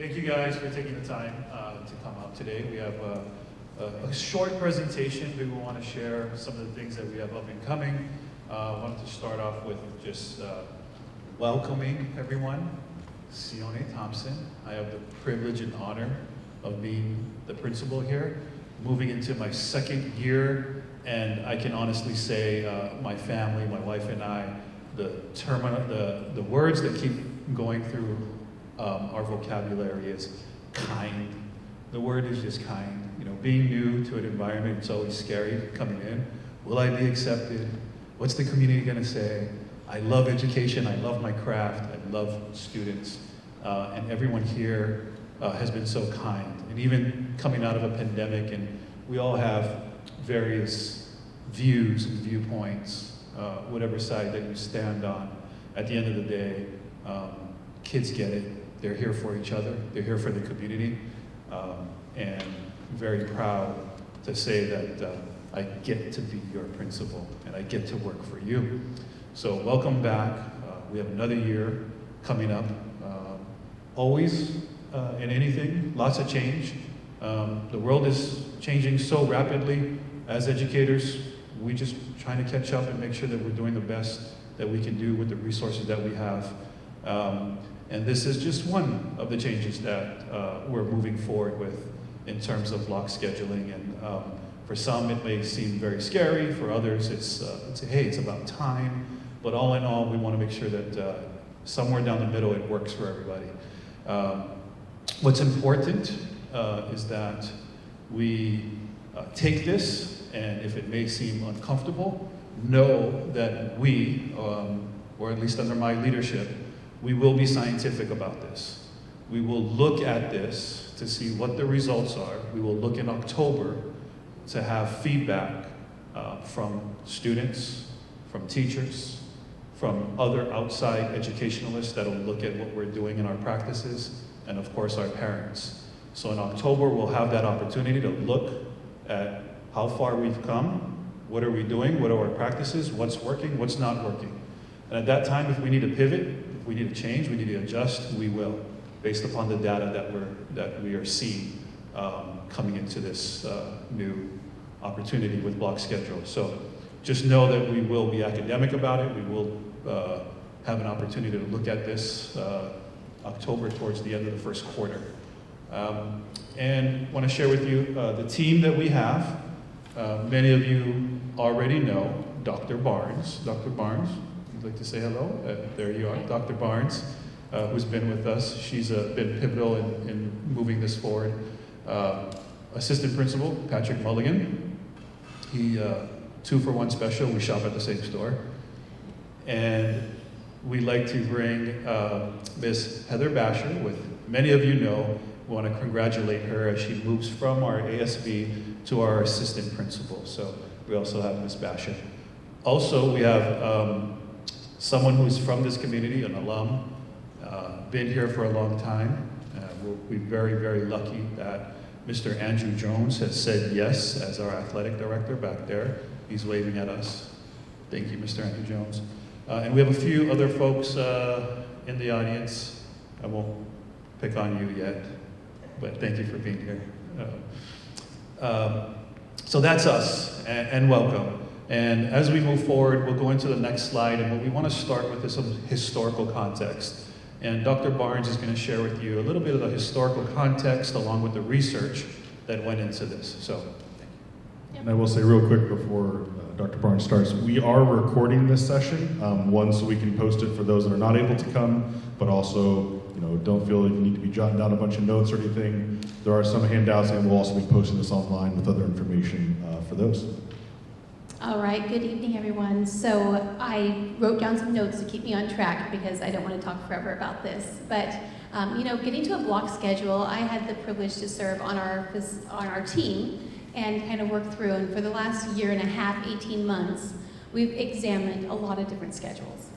Thank you guys for taking the time to come out today. We have a short presentation. We want to share some of the things that we have up and coming. I wanted to start off with just welcoming everyone. Sione Thompson. I have the privilege and honor of being the principal here, moving into my second year, and I can honestly say my family, my wife and I, the words that keep going through our vocabulary is kind. The word is just kind. You know, being new to an environment, it's always scary coming in. Will I be accepted? What's the community going to say? I love education. I love my craft. I love students. And everyone here has been so kind. And even coming out of a pandemic, and we all have various views and viewpoints, whatever side that you stand on. At the end of the day, kids get it. They're here for each other. They're here for the community. And I'm very proud to say that I get to be your principal and I get to work for you. So welcome back. We have another year coming up. Always in anything, lots of change. The world is changing so rapidly. As educators, we just trying to catch up and make sure that we're doing the best that we can do with the resources that we have. And this is just one of the changes that we're moving forward with in terms of block scheduling. And for some, it may seem very scary. For others, it's hey, it's about time. But all in all, we want to make sure that somewhere down the middle, it works for everybody. What's important is that we take this, and if it may seem uncomfortable, know that we, or at least under my leadership, we will be scientific about this. We will look at this to see what the results are. We will look in October to have feedback from students, from teachers, from other outside educationalists that will look at what we're doing in our practices, and of course our parents. So in October, we'll have that opportunity to look at how far we've come, what are we doing, what are our practices, what's working, what's not working. And at that time, if we need to pivot, if we need to change, we need to adjust, we will, based upon the data that we are seeing coming into this new opportunity with block schedule. So just know that we will be academic about it. We will have an opportunity to look at this October towards the end of the first quarter. And want to share with you the team that we have. Many of you already know Dr. Barnes. Dr. Barnes, you'd like to say hello? There you are, Dr. Barnes, who's been with us. She's been pivotal in moving this forward. Assistant Principal, Patrick Mulligan. He 2-for-1 special, we shop at the same store. And we'd like to bring Ms. Heather Basher, with many of you know. We want to congratulate her as she moves from our ASB to our assistant principal. So we also have Ms. Basher. Also, we have someone who's from this community, an alum, been here for a long time. We'll be very, very lucky that Mr. Andrew Jones has said yes as our athletic director back there. He's waving at us. Thank you, Mr. Andrew Jones. And we have a few other folks in the audience. I won't pick on you yet, but thank you for being here. So that's us, and welcome. And as we move forward, we'll go into the next slide, and what we want to start with is some historical context. And Dr. Barnes is going to share with you a little bit of the historical context along with the research that went into this. So, and I will say real quick before Dr. Barnes starts, we are recording this session, one, so we can post it for those that are not able to come, but also, you know, don't feel like you need to be jotting down a bunch of notes or anything. There are some handouts, and we'll also be posting this online with other information for those. All right, good evening, everyone. So I wrote down some notes to keep me on track because I don't want to talk forever about this. But you know, getting to a block schedule, I had the privilege to serve on our team and kind of work through. And for the last year and a half, 18 months, we've examined a lot of different schedules.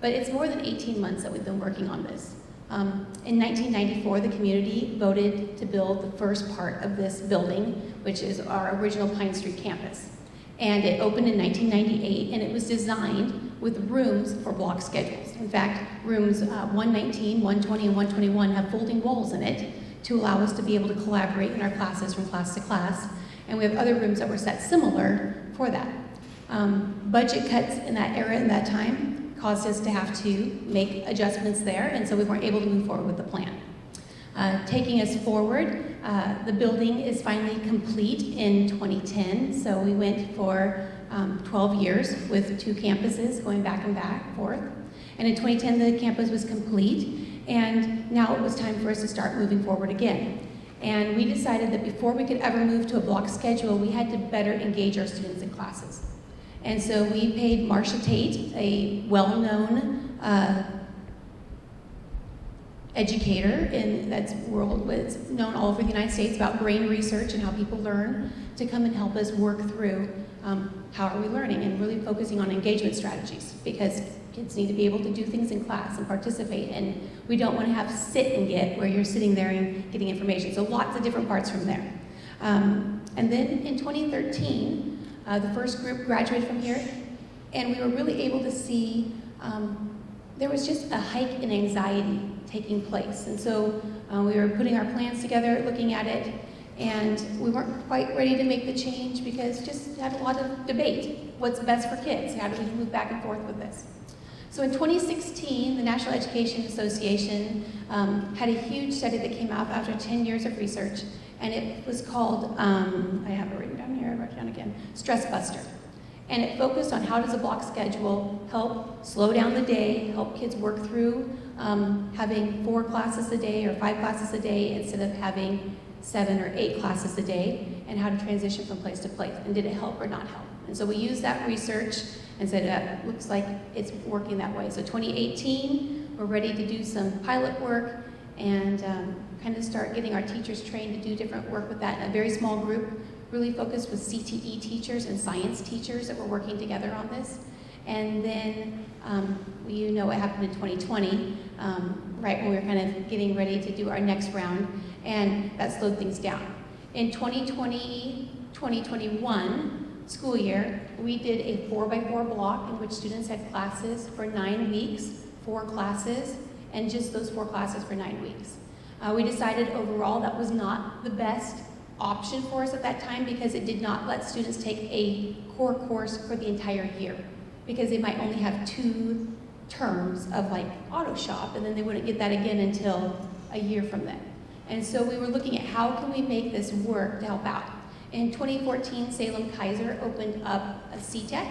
But it's more than 18 months that we've been working on this. In 1994, the community voted to build the first part of this building, which is our original Pine Street campus. And it opened in 1998, and it was designed with rooms for block schedules. In fact, rooms 119, 120, and 121 have folding walls in it to allow us to be able to collaborate in our classes from class to class. And we have other rooms that were set similar for that. Budget cuts in that era, in that time, caused us to have to make adjustments there, and so we weren't able to move forward with the plan. Taking us forward, the building is finally complete in 2010, so we went for 12 years with 2 campuses going back and forth. And in 2010, the campus was complete, and now it was time for us to start moving forward again. And we decided that before we could ever move to a block schedule, we had to better engage our students in classes. And so we paid Marcia Tate, a well-known educator that's known all over the United States about brain research and how people learn, to come and help us work through how are we learning, and really focusing on engagement strategies, because kids need to be able to do things in class and participate, and we don't want to have sit and get where you're sitting there and getting information. So lots of different parts from there. And then in 2013, the first group graduated from here, and we were really able to see there was just a hike in anxiety taking place. And so we were putting our plans together, looking at it, and we weren't quite ready to make the change because just had a lot of debate. What's best for kids? How do we move back and forth with this? So in 2016, the National Education Association had a huge study that came out after 10 years of research, and it was called, I have it written down here, I'll write it down again, Stress Buster. And it focused on how does a block schedule help slow down the day, help kids work through having 4 classes a day or 5 classes a day instead of having 7 or 8 classes a day, and how to transition from place to place. And did it help or not help? And so we used that research and said, looks like it's working that way. So 2018, we're ready to do some pilot work and kind of start getting our teachers trained to do different work with that in a very small group, really focused with CTE teachers and science teachers that were working together on this. And then you know what happened in 2020, right when we were kind of getting ready to do our next round, and that slowed things down. In 2020-2021 school year, we did a 4x4 block in which students had classes for 9 weeks, 4 classes, and just those 4 classes for 9 weeks. We decided overall that was not the best option for us at that time because it did not let students take a core course for the entire year, because they might only have 2 terms of like auto shop, and then they wouldn't get that again until a year from then. And so we were looking at how can we make this work to help out. In 2014, Salem Kaiser opened up a CTEC,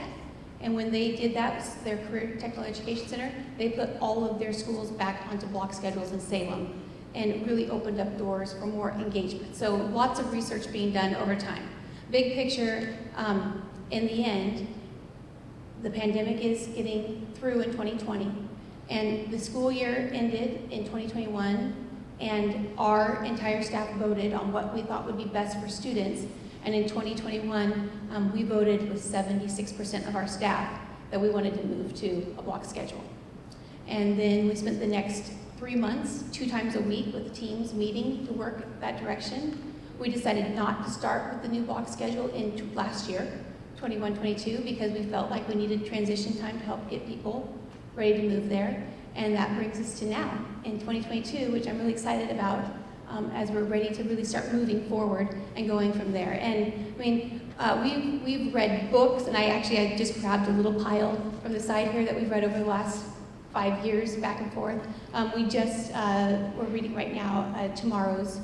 and when they did that, their Career Technical Education Center, they put all of their schools back onto block schedules in Salem, and it really opened up doors for more engagement. So lots of research being done over time. Big picture, in the end, the pandemic is getting through in 2020, and the school year ended in 2021, and our entire staff voted on what we thought would be best for students. And in 2021, we voted with 76% of our staff that we wanted to move to a block schedule. And then we spent the next 3 months, 2 times a week with teams meeting to work that direction. We decided not to start with the new block schedule in last year, 21-22, because we felt like we needed transition time to help get people ready to move there. And that brings us to now, in 2022, which I'm really excited about, as we're ready to really start moving forward and going from there. And I mean, we've read books, and I just grabbed a little pile from the side here that we've read over the last 5 years, back and forth. We're reading right now Tomorrow's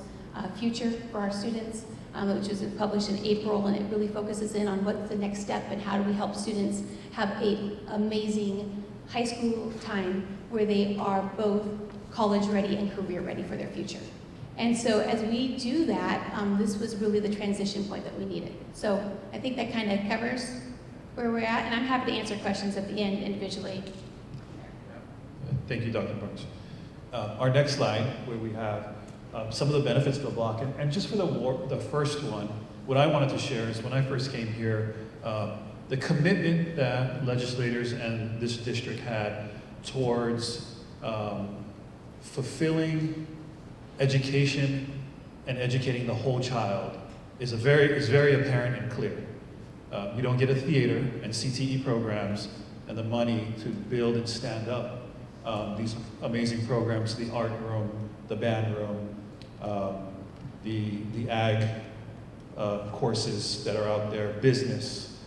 Future for our students, which was published in April, and it really focuses in on what's the next step and how do we help students have an amazing high school time where they are both college ready and career ready for their future. And so as we do that, this was really the transition point that we needed. So I think that kind of covers where we're at, and I'm happy to answer questions at the end individually. Thank you, Dr. Burns. Our next slide, where we have some of the benefits of the block, and just for the first one, what I wanted to share is when I first came here, the commitment that legislators and this district had towards fulfilling education and educating the whole child is very apparent and clear. You don't get a theater and CTE programs and the money to build and stand up these amazing programs, the art room, the band room, the ag courses that are out there, business,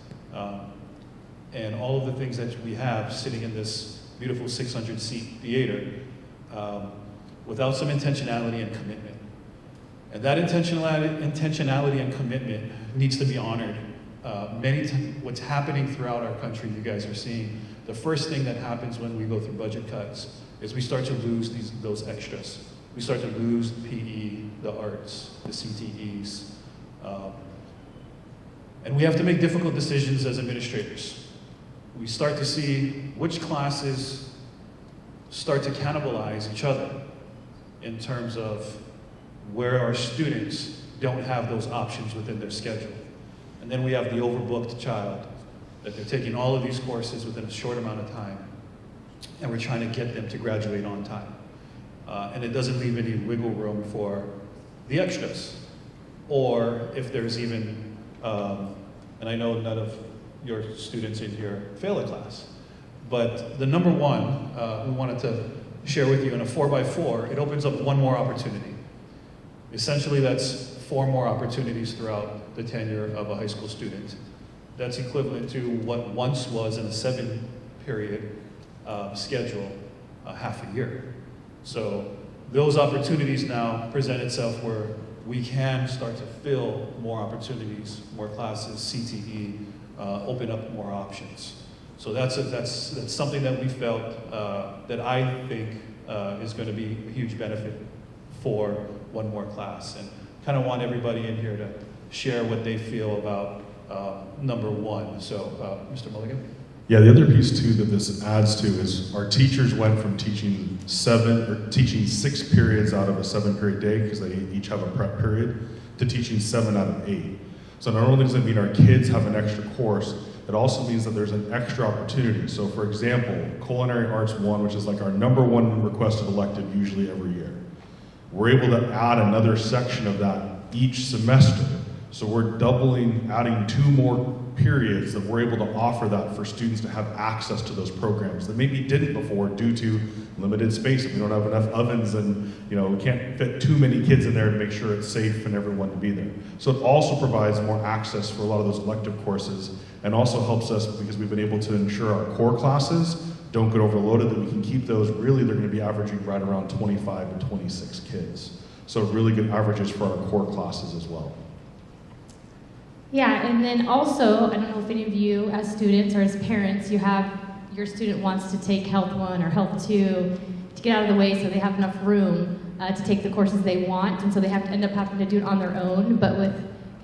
and all of the things that we have sitting in this beautiful 600-seat theater without some intentionality and commitment. And that intentionality and commitment needs to be honored. What's happening throughout our country, you guys are seeing, the first thing that happens when we go through budget cuts is we start to lose those extras. We start to lose PE, the arts, the CTEs. And we have to make difficult decisions as administrators. We start to see which classes start to cannibalize each other in terms of where our students don't have those options within their schedule. And then we have the overbooked child, that they're taking all of these courses within a short amount of time, and we're trying to get them to graduate on time. And it doesn't leave any wiggle room for the extras. Or if there's even, and I know none of your students in here fail a class, but the number one we wanted to share with you in a 4x4, it opens up one more opportunity. Essentially, that's 4 more opportunities throughout the tenure of a high school student. That's equivalent to what once was in a 7-period schedule, half a year. So those opportunities now present itself where we can start to fill more opportunities, more classes, CTE, open up more options. So that's something that we felt that I think is going to be a huge benefit for one more class. And kind of want everybody in here to share what they feel about number one. So, Mr. Mulligan? Yeah, the other piece too that this adds to is our teachers went from teaching 6 periods out of a 7-period day, because they each have a prep period, to teaching 7 out of 8. So not only does it mean our kids have an extra course, it also means that there's an extra opportunity. So for example, Culinary Arts 1, which is like our number 1 requested elective usually every year, we're able to add another section of that each semester. So we're adding 2 more periods that we're able to offer that for students to have access to those programs that maybe didn't before due to limited space. If we don't have enough ovens and we can't fit too many kids in there to make sure it's safe and everyone to be there. So it also provides more access for a lot of those elective courses, and also helps us because we've been able to ensure our core classes don't get overloaded, that we can keep those, really they're going to be averaging right around 25 to 26 kids. So really good averages for our core classes as well. Yeah, and then also, I don't know if any of you as students or as parents, your student wants to take Health 1 or Health 2 to get out of the way so they have enough room to take the courses they want, and so they have to end up having to do it on their own. But with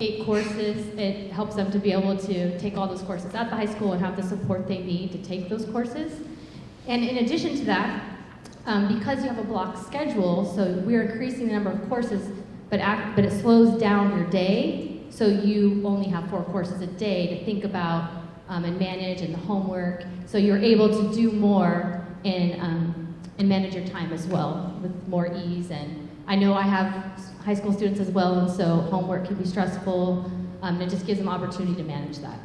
8 courses, it helps them to be able to take all those courses at the high school and have the support they need to take those courses. And in addition to that, because you have a block schedule, so we're increasing the number of courses, but it slows down your day. So you only have 4 courses a day to think about and manage, and the homework. So you're able to do more and manage your time as well with more ease. And I know I have high school students as well, and so homework can be stressful. It just gives them opportunity to manage that.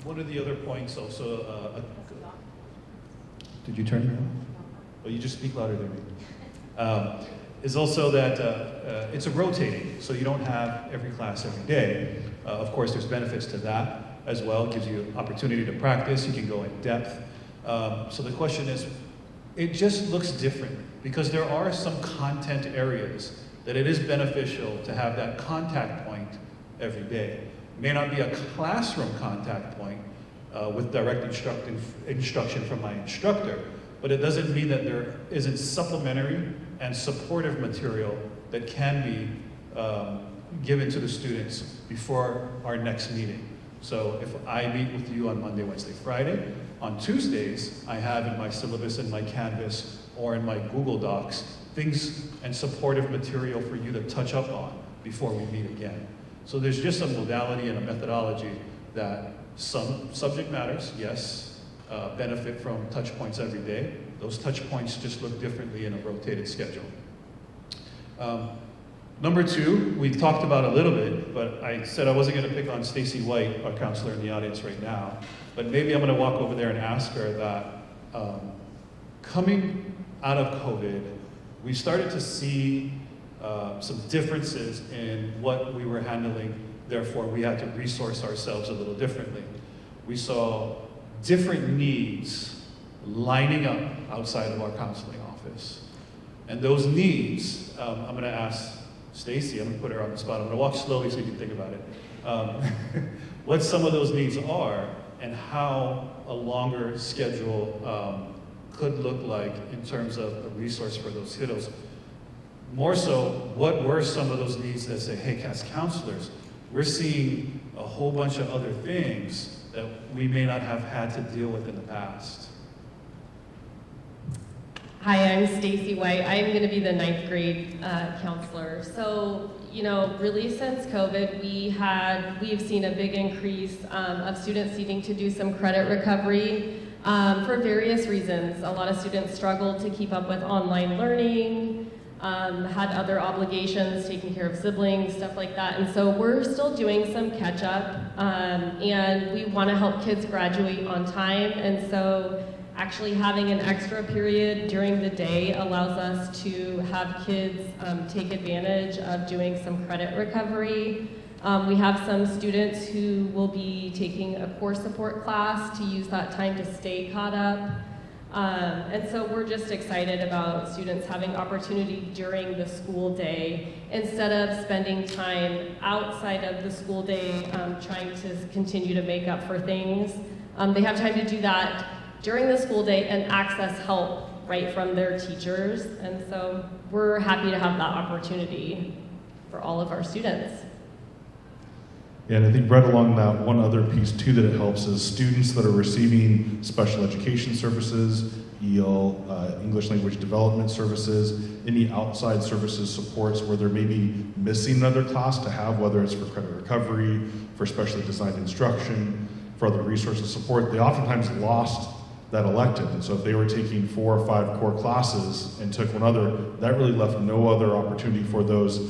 One of the other points also, did you turn it on? Oh, you just speak louder than me. Is also that it's a rotating, so you don't have every class every day. Of course, there's benefits to that as well. It gives you opportunity to practice. You can go in depth. So the question is, it just looks different because there are some content areas that it is beneficial to have that contact point every day. It may not be a classroom contact point with direct instruction from my instructor, but it doesn't mean that there isn't supplementary and supportive material that can be given to the students before our next meeting. So if I meet with you on Monday, Wednesday, Friday, on Tuesdays, I have in my syllabus, in my Canvas, or in my Google Docs, things and supportive material for you to touch up on before we meet again. So there's just a modality and a methodology that some subject matters, yes, benefit from touch points every day. Those touch points just look differently in a rotated schedule. Number two, we talked about a little bit, but I said I wasn't going to pick on Stacy White, our counselor in the audience right now, but maybe I'm going to walk over there and ask her that coming out of COVID, we started to see some differences in what we were handling. Therefore, we had to resource ourselves a little differently. We saw different needs lining up outside of our counseling office. And those needs, I'm going to ask Stacy, I'm going to put her on the spot. I'm going to walk slowly so you can think about it. What some of those needs are and how a longer schedule could look like in terms of a resource for those kiddos. More so, what were some of those needs that say, hey, as counselors, we're seeing a whole bunch of other things that we may not have had to deal with in the past. Hi, I'm Stacy White. I'm going to be the 9th grade counselor. So, really since COVID, we have seen a big increase of students needing to do some credit recovery for various reasons. A lot of students struggled to keep up with online learning, had other obligations, taking care of siblings, stuff like that. And so we're still doing some catch up, and we want to help kids graduate on time. And so actually having an extra period during the day allows us to have kids take advantage of doing some credit recovery. We have some students who will be taking a core support class to use that time to stay caught up. And so we're just excited about students having opportunity during the school day instead of spending time outside of the school day trying to continue to make up for things. They have time to do that during the school day and access help right from their teachers. And so we're happy to have that opportunity for all of our students. And I think right along that, one other piece too that it helps is students that are receiving special education services, EL, English language development services, any outside services supports where they're maybe missing another class to have, whether it's for credit recovery, for specially designed instruction, for other resources support, they oftentimes lost that elective. And so if they were taking 4 or 5 core classes and took one other, that really left no other opportunity for those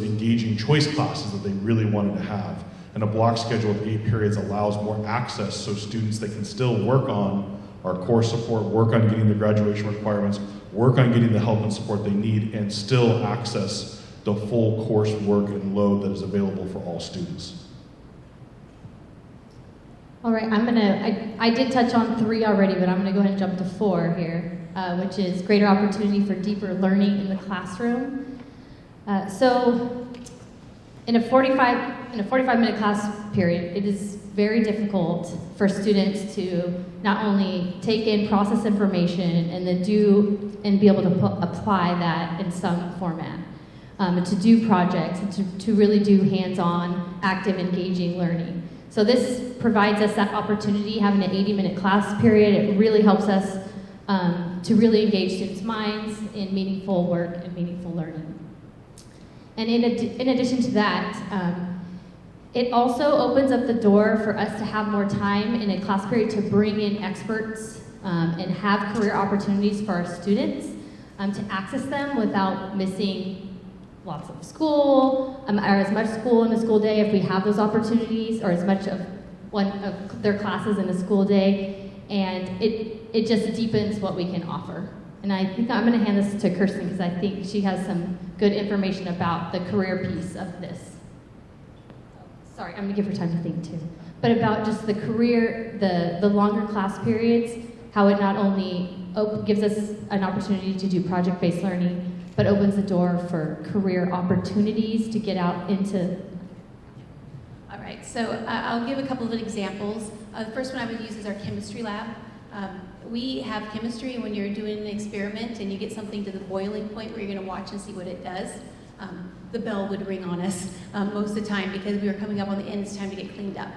engaging choice classes that they really wanted to have. And a block schedule of 8 periods allows more access so students that can still work on our core support, work on getting the graduation requirements, work on getting the help and support they need, and still access the full course work and load that is available for all students. All right, I did touch on 3 already, but I'm gonna go ahead and jump to 4 here, which is greater opportunity for deeper learning in the classroom. So in a 45-minute class period, it is very difficult for students to not only take in, process information, and then do and be able to apply that in some format, to do projects, and to really do hands-on, active, engaging learning. So this provides us that opportunity, having an 80-minute class period. It really helps us to really engage students' minds in meaningful work and meaningful learning. And in addition to that, it also opens up the door for us to have more time in a class period to bring in experts and have career opportunities for our students, to access them without missing lots of school, or as much school in a school day if we have those opportunities, or as much of one of their classes in a school day, and it just deepens what we can offer. And I think I'm going to hand this to Kirsten because I think she has some good information about the career piece of this. Sorry, I'm going to give her time to think too. But about just the career, the longer class periods, how it not only gives us an opportunity to do project-based learning, but opens the door for career opportunities to get out into. All right, so I'll give a couple of examples. The first one I would use is our chemistry lab. We have chemistry, and when you're doing an experiment and you get something to the boiling point where you're going to watch and see what it does, the bell would ring on us most of the time because we were coming up on the end, it's time to get cleaned up.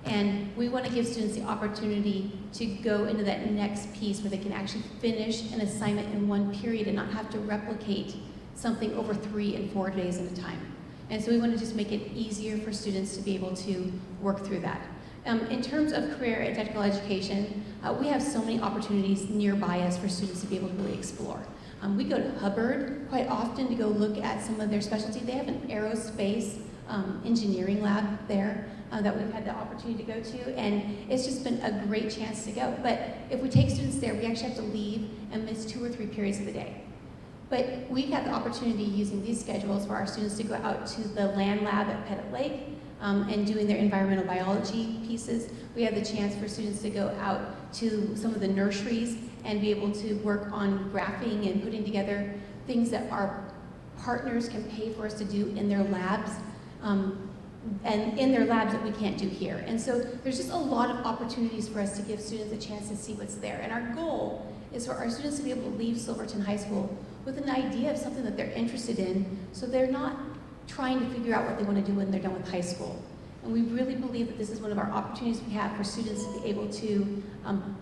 And we want to give students the opportunity to go into that next piece where they can actually finish an assignment in one period and not have to replicate something over 3 and 4 days at a time. And so we want to just make it easier for students to be able to work through that. In terms of career and technical education, we have so many opportunities nearby us for students to be able to really explore. We go to Hubbard quite often to go look at some of their specialty. They have an aerospace engineering lab there that we've had the opportunity to go to, and it's just been a great chance to go. But if we take students there, we actually have to leave and miss 2 or 3 periods of the day. But we had the opportunity using these schedules for our students to go out to the land lab at Pettit Lake and doing their environmental biology pieces. We had the chance for students to go out to some of the nurseries and be able to work on graphing and putting together things that our partners can pay for us to do in their labs, and in their labs that we can't do here. And so there's just a lot of opportunities for us to give students a chance to see what's there. And our goal is for our students to be able to leave Silverton High School with an idea of something that they're interested in, so they're not trying to figure out what they want to do when they're done with high school. And we really believe that this is one of our opportunities we have for students to be able to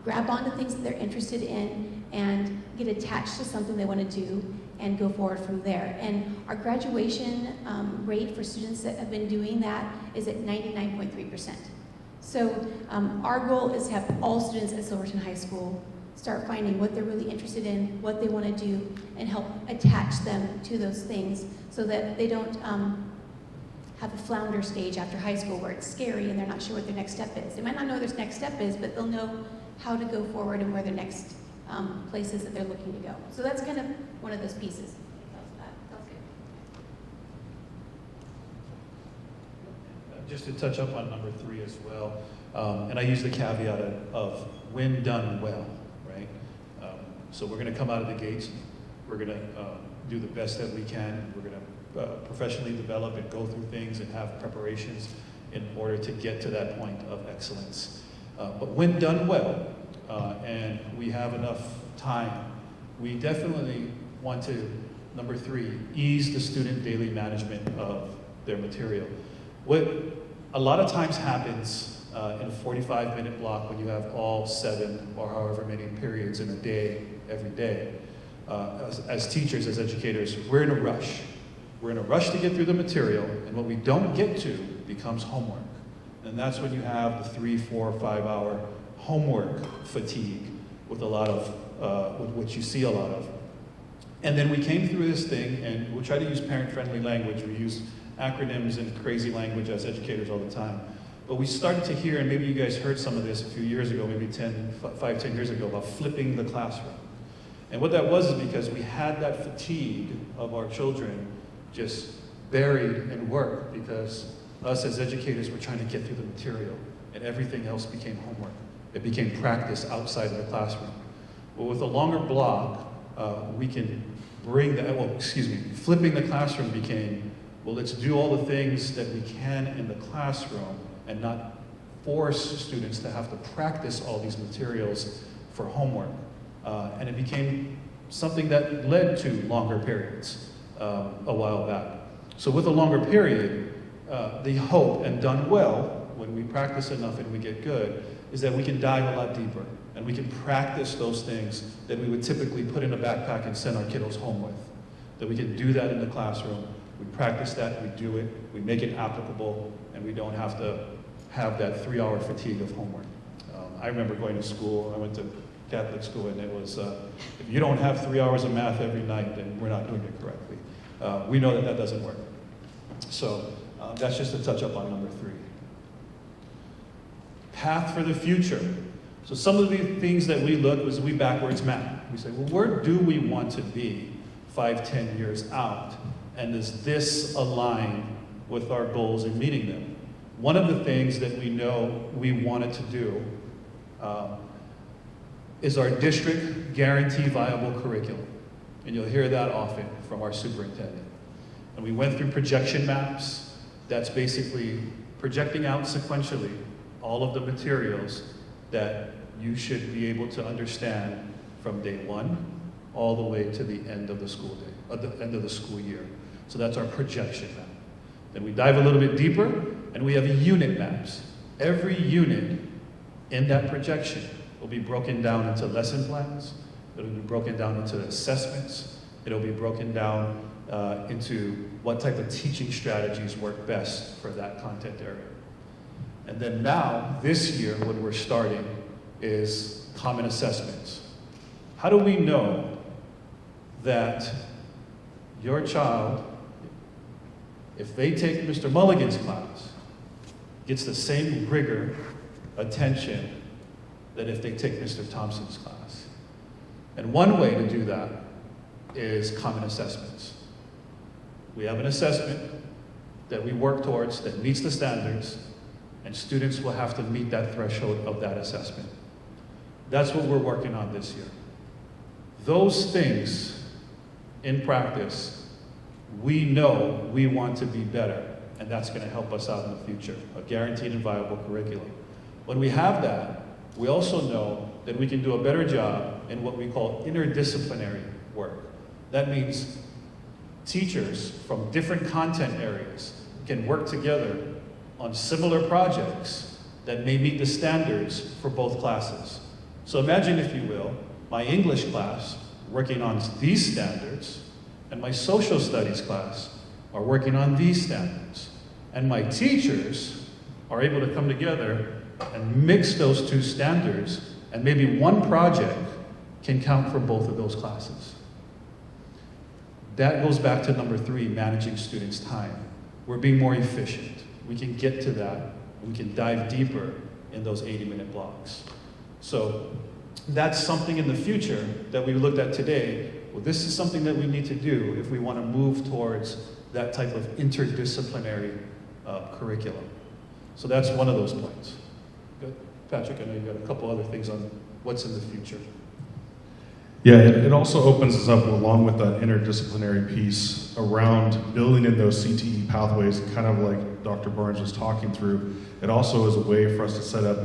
grab onto things that they're interested in and get attached to something they want to do and go forward from there. And our graduation rate for students that have been doing that is at 99.3%. So our goal is to have all students at Silverton High School start finding what they're really interested in, what they want to do, and help attach them to those things so that they don't have a flounder stage after high school where it's scary and they're not sure what their next step is. They might not know what their next step is, but they'll know how to go forward and where their next places that they're looking to go. So that's kind of one of those pieces. That was good. Just to touch up on number 3 as well, and I use the caveat of when done well, right? So we're going to come out of the gates, we're going to do the best that we can, we're going to professionally develop and go through things and have preparations in order to get to that point of excellence. But when done well, and we have enough time, we definitely want to, number 3, ease the student daily management of their material. What a lot of times happens in a 45-minute block when you have all 7 or however many periods in a day, every day, as teachers, as educators, we're in a rush. We're in a rush to get through the material, and what we don't get to becomes homework. And that's when you have the 3, 4, 5-hour homework fatigue with a lot of, with which you see a lot of. And then we came through this thing, and we'll try to use parent-friendly language. We use acronyms and crazy language as educators all the time. But we started to hear, and maybe you guys heard some of this a few years ago, maybe 5, 10 years ago, about flipping the classroom. And what that was is because we had that fatigue of our children just buried in work, because us as educators were trying to get through the material, and everything else became homework. It became practice outside of the classroom. Well, with a longer block, we can bring that, flipping the classroom became, well, let's do all the things that we can in the classroom and not force students to have to practice all these materials for homework. And it became something that led to longer periods a while back. So with a longer period, the hope, and done well, when we practice enough and we get good, is that we can dive a lot deeper and we can practice those things that we would typically put in a backpack and send our kiddos home with. That we can do that in the classroom. We practice that, we do it, we make it applicable, and we don't have to have that 3-hour fatigue of homework. I remember going to school, I went to Catholic school, and it was, if you don't have 3 hours of math every night, then we're not doing it correctly. We know that that doesn't work. So that's just a touch up on number 3. Path for the future. So some of the things that we look was we backwards map. We say, well, where do we want to be 5, 10 years out? And does this align with our goals in meeting them? One of the things that we know we wanted to do is our district guarantee viable curriculum. And you'll hear that often from our superintendent. And we went through projection maps. That's basically projecting out sequentially all of the materials that you should be able to understand from day 1 all the way to the end of the school day, at the end of the school year. So that's our projection map. Then we dive a little bit deeper, and we have unit maps. Every unit in that projection will be broken down into lesson plans. It'll be broken down into assessments. It'll be broken down into what type of teaching strategies work best for that content area. And then now, this year, what we're starting is common assessments. How do we know that your child, if they take Mr. Mulligan's class, gets the same rigor, attention, than if they take Mr. Thompson's class. And one way to do that is common assessments. We have an assessment that we work towards that meets the standards, and students will have to meet that threshold of that assessment. That's what we're working on this year. Those things, in practice, we know we want to be better, and that's going to help us out in the future, a guaranteed and viable curriculum. When we have that, we also know that we can do a better job in what we call interdisciplinary work. That means teachers from different content areas can work together on similar projects that may meet the standards for both classes. So imagine, if you will, my English class working on these standards, and my social studies class are working on these standards. And my teachers are able to come together and mix those two standards, and maybe one project can count for both of those classes. That goes back to number 3, managing students' time. We're being more efficient. We can get to that, and we can dive deeper in those 80-minute blocks. So that's something in the future that we looked at today. Well, this is something that we need to do if we want to move towards that type of interdisciplinary curriculum. So that's one of those points. Good. Patrick, I know you've got a couple other things on what's in the future. Yeah, it also opens us up, along with that interdisciplinary piece, around building in those CTE pathways, kind of like Dr. Barnes was talking through. It also is a way for us to set up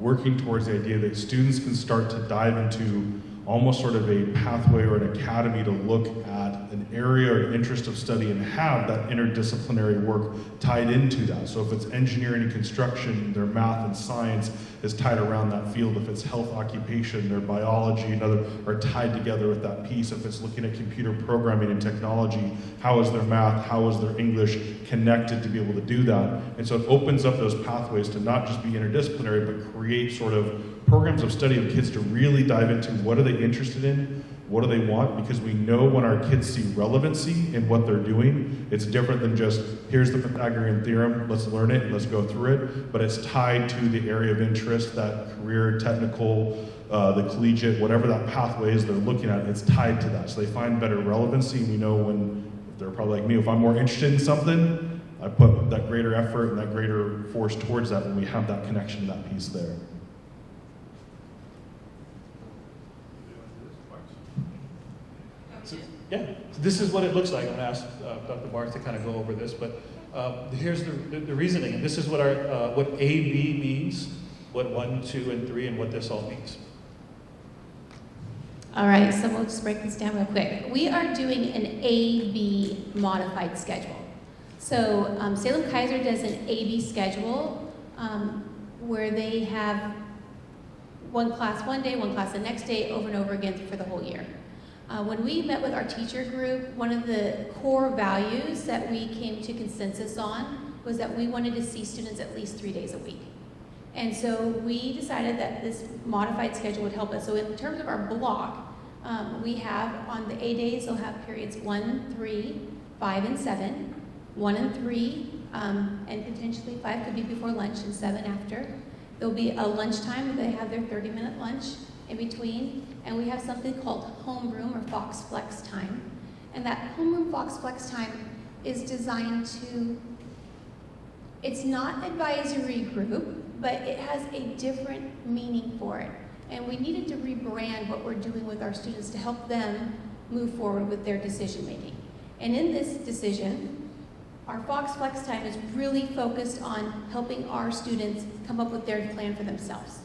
working towards the idea that students can start to dive into almost sort of a pathway or an academy to look at an area or interest of study and have that interdisciplinary work tied into that. So if it's engineering and construction, their math and science is tied around that field. If it's health occupation, their biology and other are tied together with that piece. If it's looking at computer programming and technology, how is their math, how is their English connected to be able to do that? And so it opens up those pathways to not just be interdisciplinary, but create sort of programs of study of kids to really dive into what are they interested in, what do they want, because we know when our kids see relevancy in what they're doing, it's different than just, here's the Pythagorean theorem, let's learn it, and let's go through it, but it's tied to the area of interest, that career, technical, the collegiate, whatever that pathway is they're looking at, it's tied to that. So they find better relevancy, and we know when, they're probably like me, if I'm more interested in something, I put that greater effort and that greater force towards that when we have that connection to that piece there. So, yeah, so this is what it looks like. I'm going to ask Dr. Barnes to kind of go over this, but here's the reasoning. And this is what our what AB means, what 1, 2, and 3, and what this all means. All right, so we'll just break this down real quick. We are doing an AB modified schedule. So Salem Kaiser does an AB schedule where they have one class one day, one class the next day, over and over again for the whole year. When we met with our teacher group, one of the core values that we came to consensus on was that we wanted to see students at least 3 days a week. And so we decided that this modified schedule would help us. So in terms of our block, we have on the A days, they'll have periods 1, 3, 5, and 7, 1 and 3, and potentially 5 could be before lunch and 7 after. There'll be a lunchtime, they have their 30-minute lunch in between, and we have something called homeroom or Fox Flex time. And that homeroom Fox Flex time is designed to, it's not advisory group, but it has a different meaning for it. And we needed to rebrand what we're doing with our students to help them move forward with their decision making. And in this decision, our Fox Flex time is really focused on helping our students come up with their plan for themselves.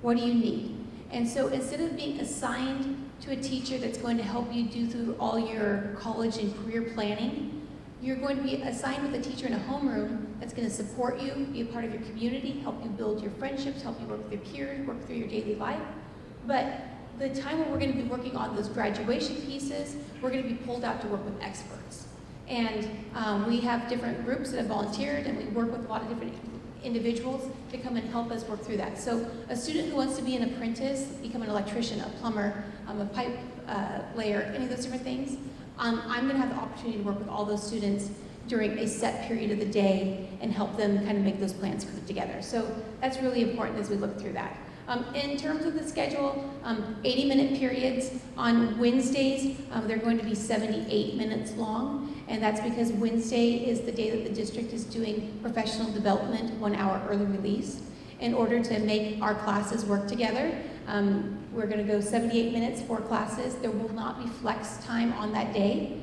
What do you need? And so instead of being assigned to a teacher that's going to help you do through all your college and career planning, you're going to be assigned with a teacher in a homeroom that's going to support you, be a part of your community, help you build your friendships, help you work with your peers, work through your daily life. But the time when we're going to be working on those graduation pieces, we're going to be pulled out to work with experts. And we have different groups that have volunteered, and we work with a lot of different individuals to come and help us work through that. So a student who wants to be an apprentice, become an electrician, a plumber, a pipe layer, any of those different things, I'm going to have the opportunity to work with all those students during a set period of the day and help them kind of make those plans put together. So that's really important as we look through that. In terms of the schedule, 80-minute periods. On Wednesdays, they're going to be 78 minutes long, and that's because Wednesday is the day that the district is doing professional development, 1 hour early release. In order to make our classes work together, we're going to go 78 minutes for classes. There will not be flex time on that day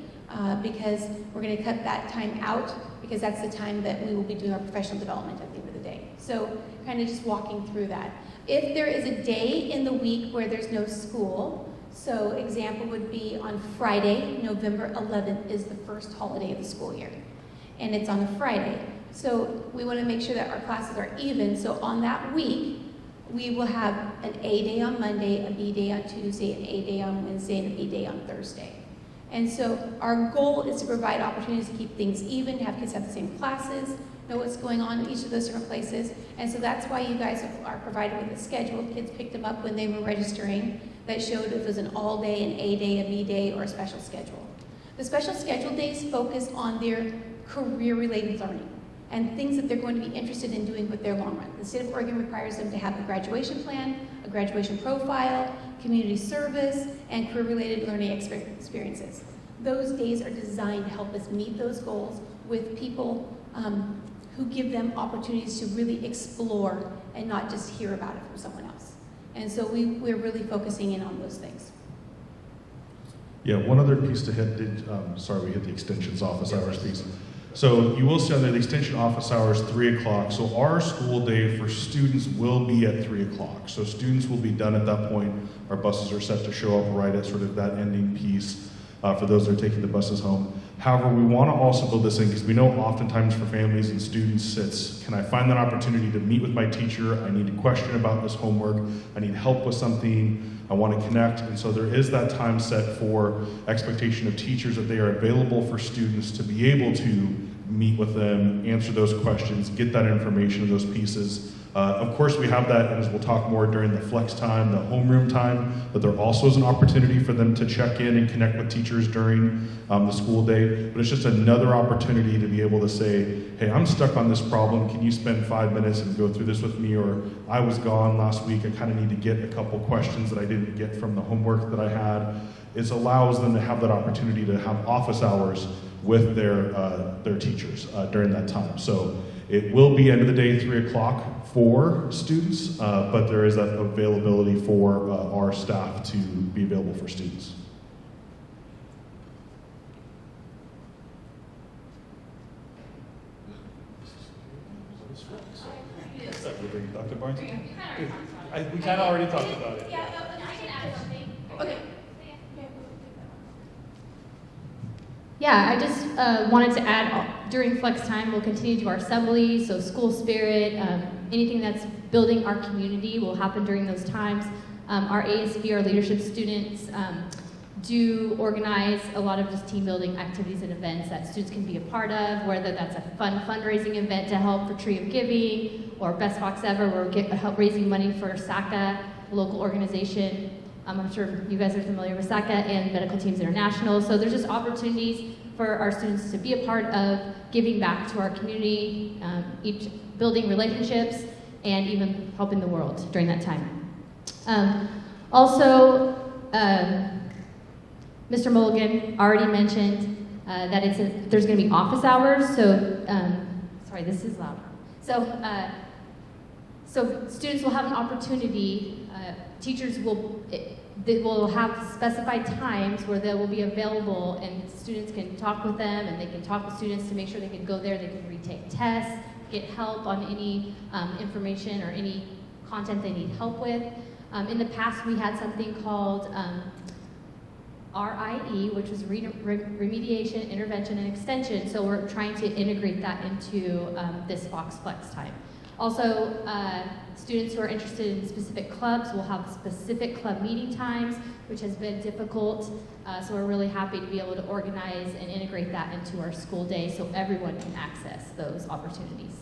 because we're going to cut that time out because that's the time that we will be doing our professional development at the end of the day. So kind of just walking through that. If there is a day in the week where there's no school, so example would be on Friday, November 11th is the first holiday of the school year, and it's on a Friday. So we want to make sure that our classes are even, so on that week, we will have an A day on Monday, a B day on Tuesday, an A day on Wednesday, and a B day on Thursday. And so our goal is to provide opportunities to keep things even, to have kids have the same classes, know what's going on in each of those different places. And so that's why you guys are provided with a schedule. Kids picked them up when they were registering that showed if it was an all day, an A day, a B day, or a special schedule. The special schedule days focus on their career-related learning and things that they're going to be interested in doing with their long run. The state of Oregon requires them to have a graduation plan, a graduation profile, community service, and career-related learning experiences. Those days are designed to help us meet those goals with people who give them opportunities to really explore and not just hear about it from someone else. And so we're really focusing in on those things. Yeah, one other piece to hit, we hit the extension's office hours piece. So you will see on there the extension office hours 3 o'clock. So our school day for students will be at 3 o'clock. So students will be done at that point. Our buses are set to show up right at sort of that ending piece for those that are taking the buses home. However, we want to also build this in because we know oftentimes for families and students it's, can I find that opportunity to meet with my teacher? I need to question about this homework. I need help with something. I want to connect. And so there is that time set for expectation of teachers that they are available for students to be able to meet with them, answer those questions, get that information, those pieces. Of course, we have that, and as we'll talk more during the flex time, the homeroom time, but there also is an opportunity for them to check in and connect with teachers during the school day. But it's just another opportunity to be able to say, hey, I'm stuck on this problem. Can you spend 5 minutes and go through this with me? Or I was gone last week. I kind of need to get a couple questions that I didn't get from the homework that I had. It allows them to have that opportunity to have office hours with their teachers during that time. So it will be end of the day 3 o'clock for students, but there is that availability for our staff to be available for students. Dr. Barnes? We kind of already talked about it. Yeah, I can add something. Okay. Yeah, I just wanted to add, during flex time, we'll continue to do our assembly, so school spirit, anything that's building our community will happen during those times. Our ASB, our leadership students, do organize a lot of just team building activities and events that students can be a part of, whether that's a fun fundraising event to help for Tree of Giving, or Best Fox Ever, where we're help raising money for SACA, a local organization. I'm sure you guys are familiar with SACA and Medical Teams International. So there's just opportunities for our students to be a part of giving back to our community, each building relationships, and even helping the world during that time. Mr. Mulligan already mentioned that there's going to be office hours. So, sorry, this is loud. So students will have an opportunity. Teachers they will have specified times where they will be available, and students can talk with them, and they can talk with students to make sure they can go there. They can retake tests, get help on any information or any content they need help with. In the past, we had something called RIE, which was Remediation, Intervention, and Extension. So we're trying to integrate that into this Fox Flex time. Also, students who are interested in specific clubs will have specific club meeting times, which has been difficult. So we're really happy to be able to organize and integrate that into our school day so everyone can access those opportunities.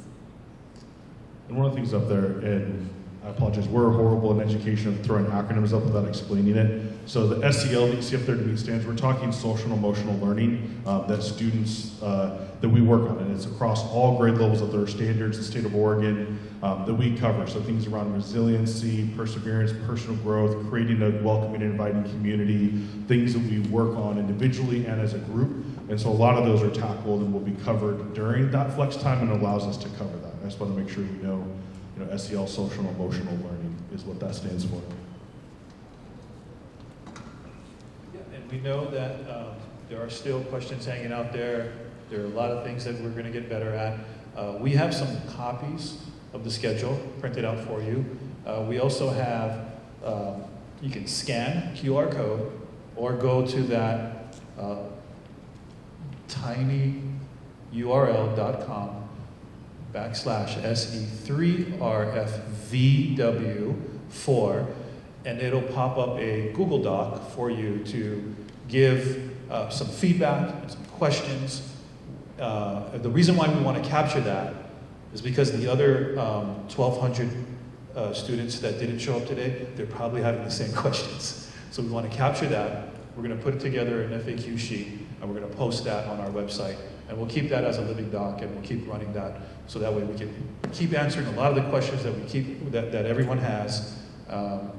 And one of the things up there, and I apologize, we're horrible in education of throwing acronyms up without explaining it. So the SEL that you see up there to meet stands, we're talking social and emotional learning that students, that we work on. And it's across all grade levels of their standards, the state of Oregon, that we cover. So things around resiliency, perseverance, personal growth, creating a welcoming and inviting community, things that we work on individually and as a group. And so a lot of those are tackled and will be covered during that flex time, and allows us to cover that. I just want to make sure you know, SEL, social and emotional learning, is what that stands for. Yeah, and we know that there are still questions hanging out there. There are a lot of things that we're going to get better at. We have some copies of the schedule printed out for you. We also have, you can scan QR code or go to that tinyurl.com/SE3RFVW4, and it'll pop up a Google Doc for you to give some feedback and some questions. The reason why we want to capture that is because the other 1,200 students that didn't show up today, they're probably having the same questions. So we want to capture that. We're going to put together an FAQ sheet, and we're going to post that on our website. And we'll keep that as a living doc, and we'll keep running that, so that way we can keep answering a lot of the questions that everyone has,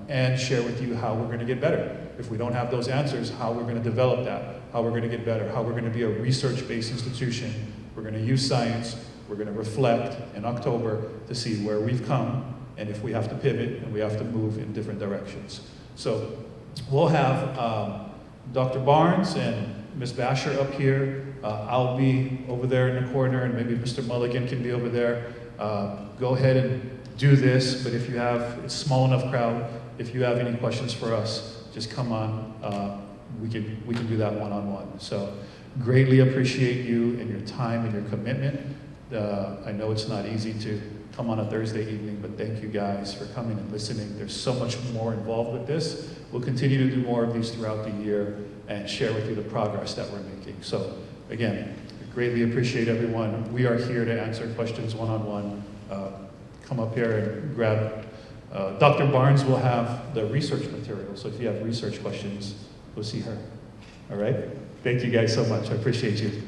and share with you how we're going to get better. If we don't have those answers, how we're going to develop that, how we're going to get better, how we're going to be a research-based institution. We're going to use science. We're going to reflect in October to see where we've come, and if we have to pivot and we have to move in different directions. So we'll have Dr. Barnes and Ms. Basher up here. I'll be over there in the corner, and maybe Mr. Mulligan can be over there. Go ahead and do this, but if you have, it's a small enough crowd, if you have any questions for us, just come on. We can do that one-on-one. So greatly appreciate you and your time and your commitment. I know it's not easy to come on a Thursday evening, but thank you guys for coming and listening. There's so much more involved with this. We'll continue to do more of these throughout the year and share with you the progress that we're making. So again, greatly appreciate everyone. We are here to answer questions one-on-one. Come up here and grab. Dr. Barnes will have the research material, so if you have research questions, go see her. All right? Thank you guys so much. I appreciate you.